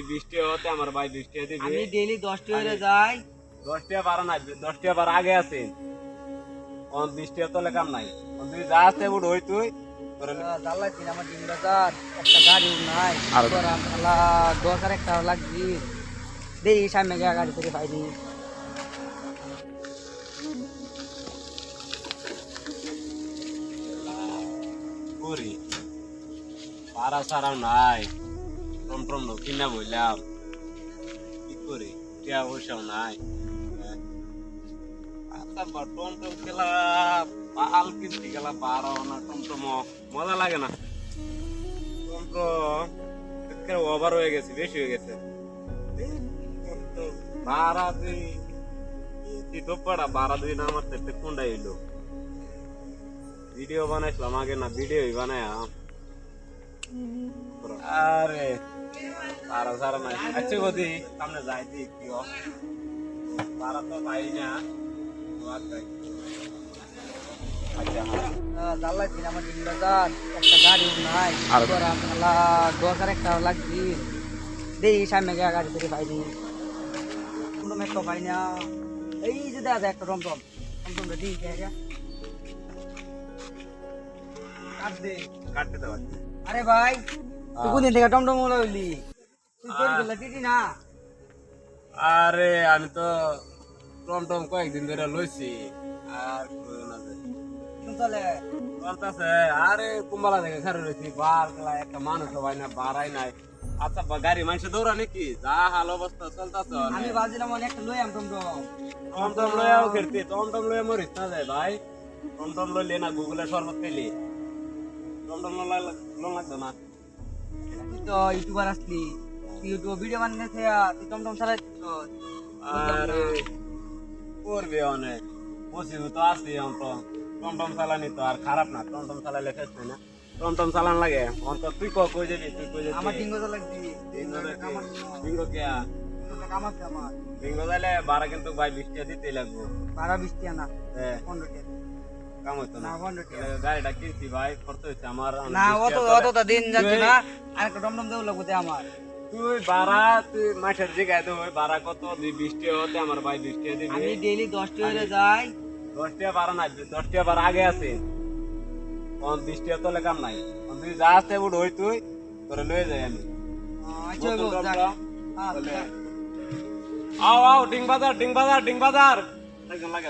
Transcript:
বৃষ্টি হতে আমার ভাই বৃষ্টি দিবি আমি ডেইলি 10 টাকা করে যাই। 10 টাকা বাড়া নাই 10 টাকা বার আগে আছে কোন বৃষ্টি হতে কাম নাই তুই যা আসতে উঠ হই তুই জানলা দিন আমার দিন বাজার একটা গাড়ি নাই আর- আর আমরা 10 একটা লাগছি দেই সামনে গিয়ে গাড়ি থেকে পাইনি। করি পারা সারা নাই টমটম কিনা বললাম কি করি টিয়া পয়সাও নাই আচ্ছা টমটম খেলা পাল কিনতে গেলা পারা না টমটম মজা লাগে না টমটম ওভার হয়ে গেছে বেশি হয়ে গেছে ভাড়া তুই দোপাড়া ভাড়া দুই না আমার কোনটা এলো ভিডিও বানাইছিলাম আগে না ভিডিওই বানায় আরে পারা সারা নাই আচ্ছা গদি সামনে যাই দিই কি পারা তো পাই না আচ্ছা জানলা দিন আমার দিন বাজার একটা গাড়ি নাই আর আমরা 10 একটা লাগছি দেই সামনে গিয়ে গাড়ি থেকে পাইনি কোনো মেট্রো পাই না। এই যে দেখা একটা টমটম টমটমটা দিই জায়গা কাটতে দেওয়া আরে ভাই তুই কোন থেকে টমটম ওলা হইলি তুই তোর গেলা টিটি না। আরে আমি তো টমটম কয়েকদিন ধরে লইছি আর চলে চলতেছে আরে কুম্বালা থেকে খারে রয়েছি বার একটা মানুষ হয় না বাড়াই নাই আচ্ছা গাড়ি মানুষ দৌড়া নাকি যা হাল অবস্থা চলতেছে আমি বাজিলাম অনেকটা লই আম টমটম টমটম লইয়াও খেলতে টমটম লইয়া মরিস না যায় ভাই টমটম লইলে না গুগলে শরবত খেলি টমটম লাগতো না তুই তো ইউটিউবার আসলি তুই ইউটিউব ভিডিও বানিয়েছে তুই টমটম চালাই আরে করবে অনেক বসি তো আসি টমটম চালানি তো আর খারাপ না টমটম চালাইলে ফেস না টমটম চালান লাগে অন্তত তুই কই যাবি তুই কই যাবি আমার ডিঙ্গো তো লাগবি ডিঙ্গো কে কামাচ্ছে আমার ডিঙ্গো যাইলে বারা কিন্তু ভাই 20 টাকা দিতেই লাগবো 12-20 টাকা না হ্যাঁ 15 টাকা কাম হইতো না না 15 টাকা গাড়িটা কিনছি ভাই খরচ হয়েছে আমার না অত দিন যাচ্ছে না আর একটা টমটম দেও লাগবে আমার তুই বারা তুই মাঠের জায়গায় তো ওই বারা কত 20 টাকা হতে আমার ভাই 20 টাকা দিবি আমি ডেইলি 10 টাকা করে যাই 10 টাকা বারা নাই 10 টাকা বার আগে আছে কোন 20 টাকা তোলে কাম নাই তুই যা আসতে উঠ হই তুই তোরে লয়ে যাই আমি আচ্ছা গো আও আও ডিং বাজার একজন লাগে